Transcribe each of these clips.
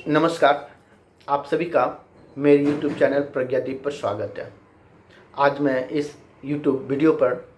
नमस्कार। आप सभी का मेरे YouTube चैनल प्रज्ञादीप पर स्वागत है। आज मैं इस YouTube वीडियो पर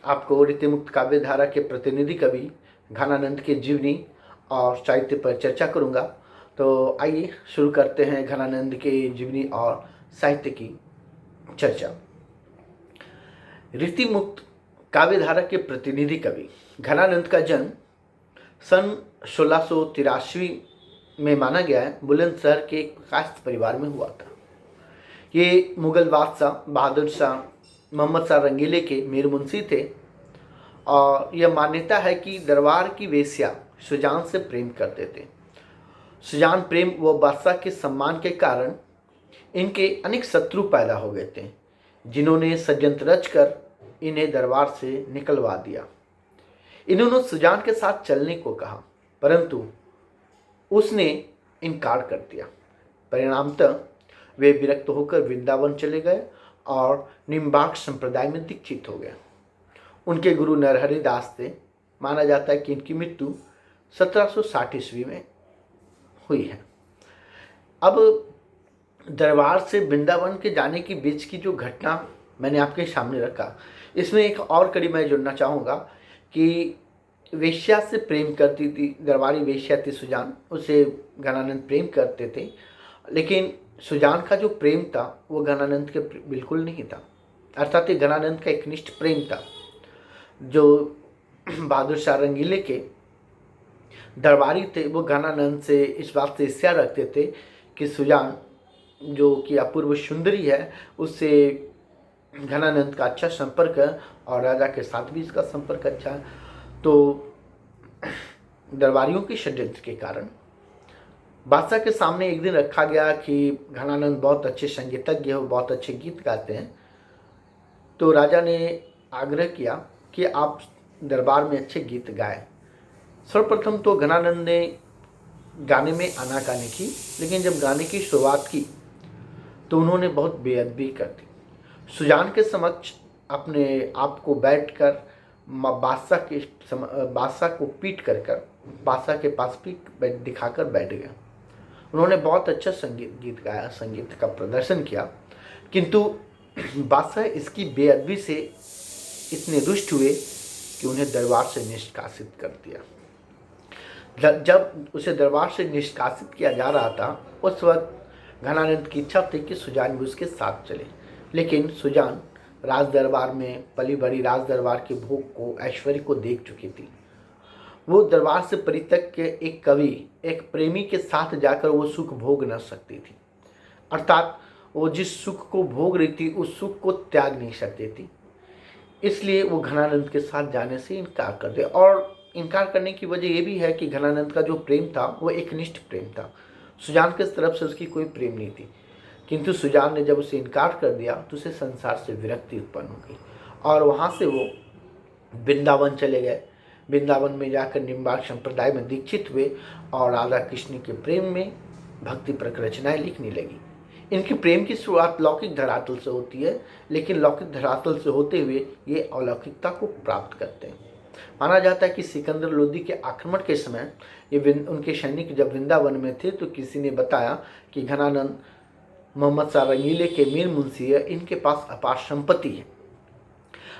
आपको रीतिमुक्त काव्य धारा के प्रतिनिधि कवि घनानंद के जीवनी और साहित्य पर चर्चा करूंगा। तो आइए शुरू करते हैं घनानंद के जीवनी और साहित्य की चर्चा। रीतिमुक्त काव्य धारा के प्रतिनिधि कवि घनानंद का जन्म सन 1683 में माना गया है बुलंदशहर के एक काश्त परिवार में हुआ था। ये मुगल बादशाह बहादुर शाह मोहम्मद शाह रंगीले के मीर मुंशी थे और यह मान्यता है कि दरबार की वेश्या सुजान से प्रेम करते थे। सुजान प्रेम व बादशाह के सम्मान के कारण इनके अनेक शत्रु पैदा हो गए थे, जिन्होंने षड्यंत्र रचकर इन्हें दरबार से निकलवा दिया। इन्होंने सुजान के साथ चलने को कहा, परंतु उसने इनकार कर दिया। परिणामतः वे विरक्त होकर वृंदावन चले गए और निम्बार्क संप्रदाय में दीक्षित हो गए। उनके गुरु नरहरि दास थे। माना जाता है कि इनकी मृत्यु 1760 ईस्वी में हुई है। अब दरबार से वृंदावन के जाने के बीच की जो घटना मैंने आपके सामने रखा, इसमें एक और कड़ी मैं जोड़ना चाहूँगा कि वेश्या से प्रेम करती थी, दरबारी वेश्या थी सुजान, उसे घनानंद प्रेम करते थे, लेकिन सुजान का जो प्रेम था वो घनानंद के बिल्कुल नहीं था। अर्थात ये घनानंद का एकनिष्ठ प्रेम था। जो बहादुर शाह रंगीले के दरबारी थे वो घनानंद से इस बात से ईर्ष्या रखते थे कि सुजान जो कि अपूर्व सुंदरी है, उससे घनानंद का अच्छा संपर्क है और राजा के साथ भी इसका संपर्क अच्छा है। तो दरबारियों के षड्यंत्र के कारण बादशाह के सामने एक दिन रखा गया कि घनानंद बहुत अच्छे संगीतज्ञ हो, बहुत अच्छे गीत गाते हैं। तो राजा ने आग्रह किया कि आप दरबार में अच्छे गीत गाएं। सर्वप्रथम तो घनानंद ने गाने में आनाकानी की, लेकिन जब गाने की शुरुआत की तो उन्होंने बहुत बेअदबी कर दी। सुजान के समक्ष अपने आप को बैठकर बादशाह को पीट कर बादशाह के पास भी दिखाकर बैठ गया। उन्होंने बहुत अच्छा गीत गाया, संगीत का प्रदर्शन किया, किंतु बादशाह इसकी बेअदबी से इतने रुष्ट हुए कि उन्हें दरबार से निष्कासित कर दिया। जब उसे दरबार से निष्कासित किया जा रहा था, उस वक्त घनानंद की इच्छा थी कि सुजान भी उसके साथ चले, लेकिन सुजान राज दरबार में पली बड़ी राज दरबार के भोग को, ऐश्वर्य को देख चुकी थी। वो दरबार से परित्यक्त के एक कवि, एक प्रेमी के साथ जाकर वो सुख भोग न सकती थी। अर्थात वो जिस सुख को भोग रही थी उस सुख को त्याग नहीं सकती थी। इसलिए वो घनानंद के साथ जाने से इनकार कर दिया। और इनकार करने की वजह ये भी है कि घनानंद का जो प्रेम था वो एकनिष्ठ प्रेम था। सुजान की तरफ से उसकी कोई प्रेम नहीं थी, किंतु सुजान ने जब उसे इनकार कर दिया तो उसे संसार से विरक्ति उत्पन्न हो गई और वहाँ से वो वृंदावन चले गए। वृंदावन में जाकर निम्बार्क संप्रदाय में दीक्षित हुए और राधा कृष्ण के प्रेम में भक्ति परक रचनाएं लिखने लगी। इनकी प्रेम की शुरुआत लौकिक धरातल से होती है, लेकिन लौकिक धरातल से होते हुए ये अलौकिकता को प्राप्त करते हैं। माना जाता है कि सिकंदर लोदी के आक्रमण के समय ये उनके सैनिक जब वृंदावन में थे तो किसी ने बताया कि घनानंद मोहम्मद शाह रंगीले के मीर मुंशी है, इनके पास अपार संपत्ति है।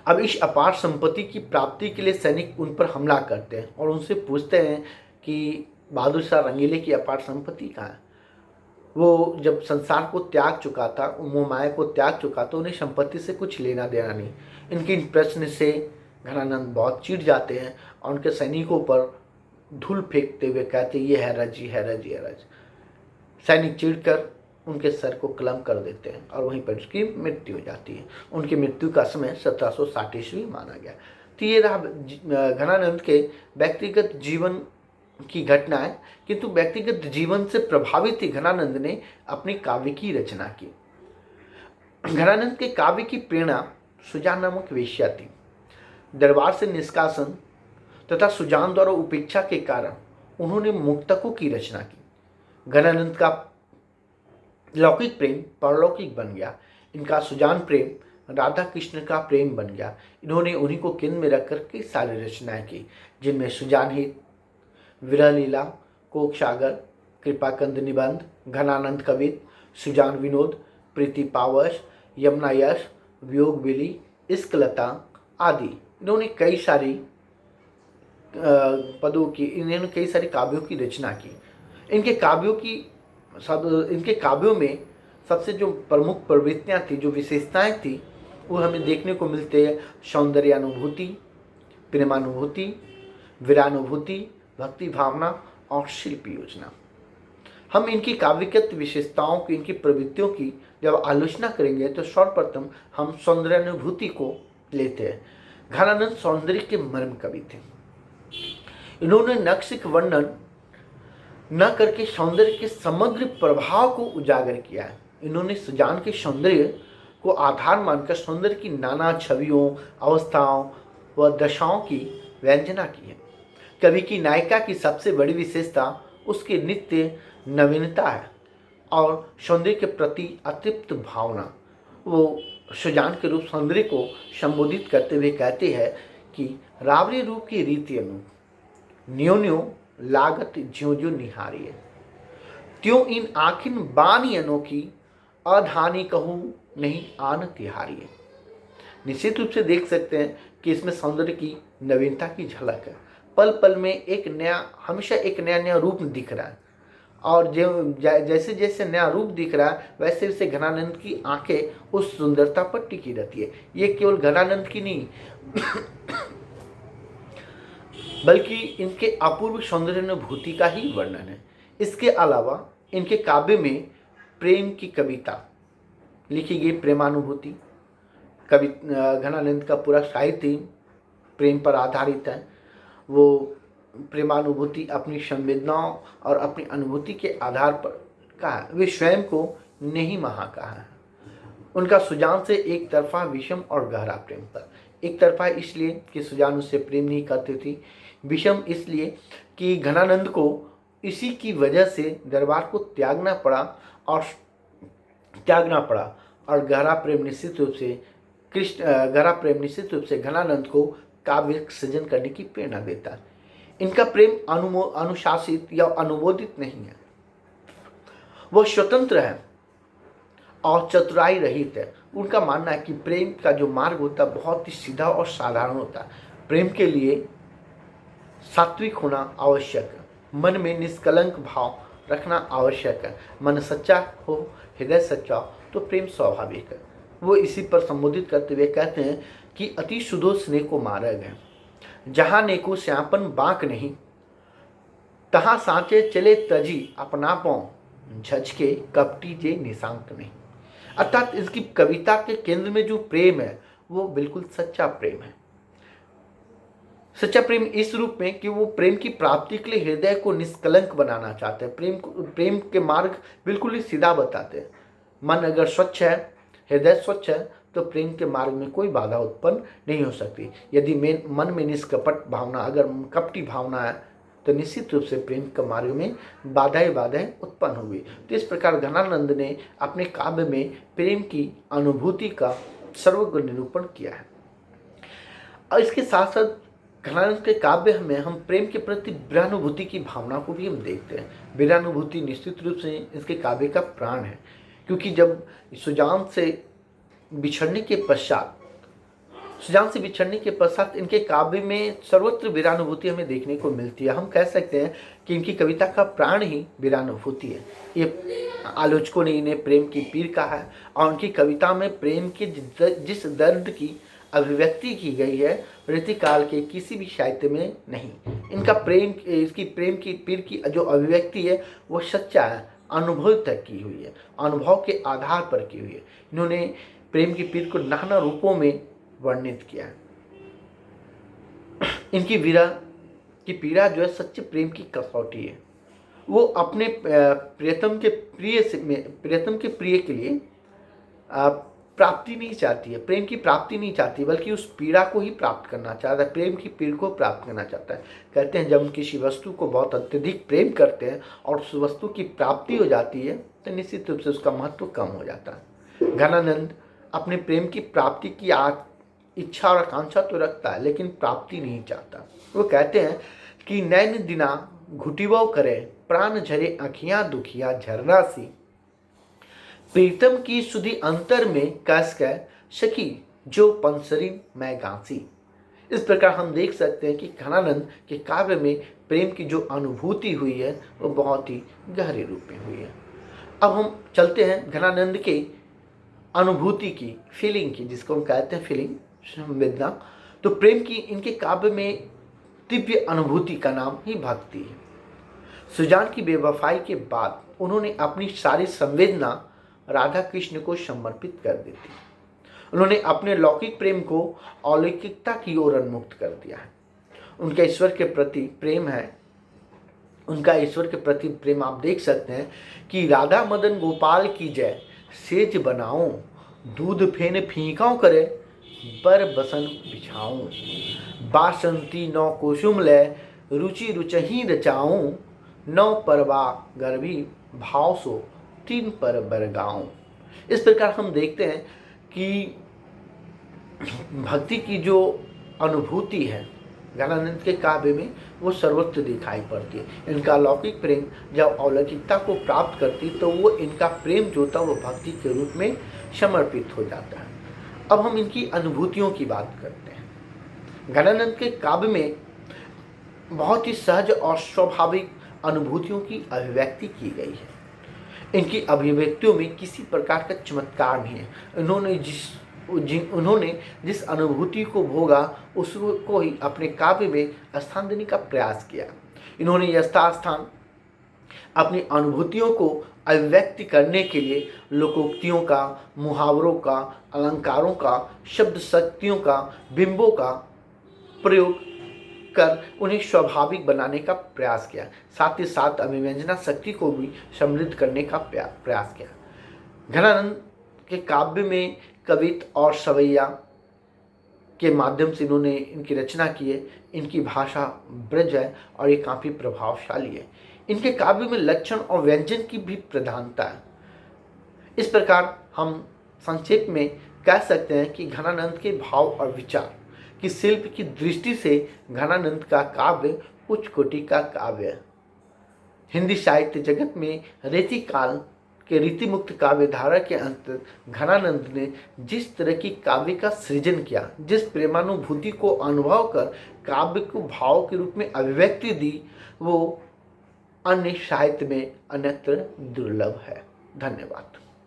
अब इस अपार संपत्ति की प्राप्ति के लिए सैनिक उन पर हमला करते हैं और उनसे पूछते हैं कि बहादुर शाह रंगीले की अपार संपत्ति कहाँ है। वो जब संसार को त्याग चुका था, मोह माया को त्याग चुका, तो उन्हें संपत्ति से कुछ लेना देना नहीं। इनके इन प्रश्न से घनानंद बहुत चिढ़ जाते हैं और उनके सैनिकों पर धूल फेंकते हुए कहते ये है रज, ये है रज, ये रज। सैनिक चिढ़कर उनके सर को कलम कर देते हैं और वहीं पर उसकी मृत्यु हो जाती है। उनकी मृत्यु का समय 1760 ईस्वी माना गया। तो ये रहा घनानंद के व्यक्तिगत जीवन की घटना है, किंतु व्यक्तिगत जीवन से प्रभावित ही घनानंद ने अपनी काव्य की रचना की। घनानंद के काव्य की प्रेरणा सुजान नामक वेश्या थी। दरबार से निष्कासन तथा सुजान द्वारा उपेक्षा के कारण उन्होंने मुक्तकों की रचना की। घनानंद का लौकिक प्रेम परलौकिक बन गया। इनका सुजान प्रेम राधा कृष्ण का प्रेम बन गया। इन्होंने उन्हीं को केंद्र में रखकर कई सारी रचनाएं की, जिनमें सुजान हित, विरह लीला, कोक सागर, कृपाकंद निबंध, घनानंद कवित, सुजान विनोद, प्रीति पावस, यमुना यश, वियोग बेली, इश्कलता आदि। इन्होंने कई सारी पदों की, इन्होंने कई सारे काव्यों की रचना की। इनके काव्यों में सबसे जो प्रमुख प्रवृत्तियाँ थी, जो विशेषताएं थी, वो हमें देखने को मिलते हैं सौंदर्यानुभूति, प्रेमानुभूति, वीरानुभूति, भक्ति भावना और शिल्प योजना। हम इनकी काव्यगत विशेषताओं की, इनकी प्रवृत्तियों की जब आलोचना करेंगे तो सर्वप्रथम हम सौंदर्यानुभूति को लेते हैं। घनानंद सौंदर्य के मर्म कवि थे। इन्होंने नक्शिक वर्णन न करके सौंदर्य के समग्र प्रभाव को उजागर किया है। इन्होंने सुजान के सौंदर्य को आधार मानकर सौंदर्य की नाना छवियों, अवस्थाओं व दशाओं की व्यंजना की है। कवि की नायिका की सबसे बड़ी विशेषता उसके नित्य नवीनता है और सौंदर्य के प्रति अतृप्त भावना। वो सुजान के रूप सौंदर्य को संबोधित करते हुए कहते हैं कि रावरी रूप की रीति अनुरूप न्यो न्यो लागत ज्यो ज्यो निहारिए, त्यों इन आखिन बानी अनोखी, अधानी कहूँ नहीं आन तिहारिए। निश्चित रूप से देख सकते हैं कि इसमें सौंदर्य की नवीनता की झलक है। पल पल में एक नया, हमेशा एक नया नया रूप दिख रहा है और जैसे जैसे नया रूप दिख रहा है वैसे वैसे घनानंद की आंखें उस सुंदरता पर टिकी रहती है। ये केवल घनानंद की नहीं बल्कि इनके अपूर्व सौंदर्यानुभूति का ही वर्णन है। इसके अलावा इनके काव्य में प्रेम की कविता लिखी गई, प्रेमानुभूति कवि। घनानंद का पूरा साहित्य प्रेम पर आधारित है। वो प्रेमानुभूति अपनी संवेदनाओं और अपनी अनुभूति के आधार पर कहा है। वे स्वयं को नहीं महा कहा है। उनका सुजान से एक तरफा विषम और गहरा प्रेम था। एक तरफा इसलिए कि सुजान उससे प्रेम नहीं करती थी, विषम इसलिए कि घनानंद को इसी की वजह से दरबार को त्यागना पड़ा और गहरा प्रेम निश्चित रूप से घनानंद को काव्य सृजन करने की प्रेरणा देता है। इनका प्रेम अनुशासित या अनुमोदित नहीं है, वह स्वतंत्र है और चतुराई रहित है। उनका मानना है कि प्रेम का जो मार्ग होता है बहुत ही सीधा और साधारण होता है। प्रेम के लिए सात्विक होना आवश्यक है, मन में निष्कलंक भाव रखना आवश्यक है। मन सच्चा हो, हृदय सच्चा हो तो प्रेम स्वाभाविक है। वो इसी पर संबोधित करते हुए कहते हैं कि अति सुधो स्नेह को मार्ग है, जहाँ नेको श्यापन बांक नहीं, तहाँ सांचे चले तजी अपना पाँव, झचके कपटी जे निशांक नहीं। अर्थात इसकी कविता के केंद्र में जो प्रेम है वो बिल्कुल सच्चा प्रेम है। सच्चा प्रेम इस रूप में कि वो प्रेम की प्राप्ति के लिए हृदय को निष्कलंक बनाना चाहते हैं। प्रेम के मार्ग बिल्कुल ही सीधा बताते हैं। मन अगर स्वच्छ है, हृदय स्वच्छ है तो प्रेम के मार्ग में कोई बाधा उत्पन्न नहीं हो सकती। यदि मन में निष्कपट भावना, अगर कपटी भावना है तो निश्चित रूप से प्रेम के मार्ग में बाधाएं उत्पन्न हुई। तो इस प्रकार घनानंद ने अपने काव्य में प्रेम की अनुभूति का सर्वज्ञ निरूपण किया है। और इसके साथ साथ घनानंद के काव्य में हम प्रेम के प्रति वीरानुभूति की भावना को भी हम देखते हैं। वीरानुभूति निश्चित रूप से इसके काव्य का प्राण है, क्योंकि जब सुजान से बिछड़ने के पश्चात इनके काव्य में सर्वत्र वीरानुभूति हमें देखने को मिलती है। हम कह सकते हैं कि इनकी कविता का प्राण ही वीरानुभूति है। ये आलोचकों ने इन्हें प्रेम की पीर कहा है और उनकी कविता में प्रेम के जिस दर्द की अभिव्यक्ति की गई है रीतिकाल के किसी भी साहित्य में नहीं। इसकी प्रेम की पीर की जो अभिव्यक्ति है वो सच्चा है, अनुभव तक की हुई है, अनुभव के आधार पर की हुई है। इन्होंने प्रेम की पीर को नाना रूपों में वर्णित किया है। इनकी वीरा की पीड़ा जो है सच्चे प्रेम की कसौटी है। वो अपने प्रियतम के प्रिय के लिए प्राप्ति नहीं चाहती है, प्रेम की प्राप्ति नहीं चाहती, बल्कि उस पीड़ा को ही प्राप्त करना चाहता है, प्रेम की पीड़ को प्राप्त करना चाहता है। कहते हैं जब हम किसी वस्तु को बहुत अत्यधिक प्रेम करते हैं और उस वस्तु की प्राप्ति हो जाती है तो निश्चित रूप से उसका महत्व कम हो जाता है। घनानंद अपने प्रेम की प्राप्ति की इच्छा और आकांक्षा तो रखता है लेकिन प्राप्ति नहीं चाहता। वो कहते हैं कि नैन दिना घुटिवो करे, प्राण झरे अखियां दुखिया झरना सी, प्रीतम की सुधि अंतर में कस कर सखी जो पंसरी मैं गांसी। इस प्रकार हम देख सकते हैं कि घनानंद के काव्य में प्रेम की जो अनुभूति हुई है वो बहुत ही गहरे रूप में हुई है। अब हम चलते हैं घनानंद के अनुभूति की, फीलिंग की, जिसको हम कहते हैं फीलिंग, संवेदना। तो प्रेम की इनके काव्य में दिव्य अनुभूति का नाम ही भक्ति है। सुजान की बेवफाई के बाद उन्होंने अपनी सारी संवेदना राधा कृष्ण को समर्पित कर दी थी। उन्होंने अपने लौकिक प्रेम को अलौकिकता की ओर उन्मुक्त कर दिया है। उनका ईश्वर के प्रति प्रेम है, उनका ईश्वर के प्रति प्रेम आप देख सकते हैं कि राधा मदन गोपाल की जय, सेज बनाऊं दूध फेन फीकाओ करे, बर बसन बिछाऊं, बासंती नौ कुसुम ले रुचि रुचही रचाऊं, नौ परवा गर्भी भाव सो तीन पर बरगाऊं। इस प्रकार हम देखते हैं कि भक्ति की जो अनुभूति है घनानंद के काव्य में वो सर्वत्र दिखाई पड़ती है। इनका लौकिक प्रेम जब अलौकिकता को प्राप्त करती तो वो इनका प्रेम जो था वो भक्ति के रूप में समर्पित हो जाता है। अब हम इनकी अनुभूतियों की बात करते हैं। घनानंद के काव्य में बहुत ही सहज और स्वाभाविक अनुभूतियों की अभिव्यक्ति की गई है। इनकी अभिव्यक्तियों में किसी प्रकार का चमत्कार नहीं है। उन्होंने जिस अनुभूति को भोगा उसको ही अपने काव्य में स्थान देने का प्रयास किया। इन्होंने यथास्थान अपनी अनुभूतियों को अभिव्यक्त करने के लिए लोकोक्तियों का, मुहावरों का, अलंकारों का, शब्द शक्तियों का, बिंबों का प्रयोग कर उन्हें स्वाभाविक बनाने का प्रयास किया। साथ ही साथ अभिव्यंजना शक्ति को भी समृद्ध करने का प्रयास किया। घनानंद के काव्य में कवित और सवैया के माध्यम से इन्होंने इनकी रचना की है। इनकी भाषा ब्रज है और ये काफ़ी प्रभावशाली है। इनके काव्य में लक्षण और व्यंजन की भी प्रधानता है। इस प्रकार हम संक्षेप में कह सकते हैं कि घनानंद के भाव और विचार कि शिल्प की दृष्टि से घनानंद का काव्य उच्च कोटि का काव्य है। हिंदी साहित्य जगत में रीतिकाल के रीतिमुक्त काव्य धारा के अंतर्गत घनानंद ने जिस तरह की काव्य का सृजन किया, जिस प्रेमानुभूति को अनुभव कर काव्य को भाव के रूप में अभिव्यक्ति दी, वो अन्य साहित्य में अन्यत्र दुर्लभ है। धन्यवाद।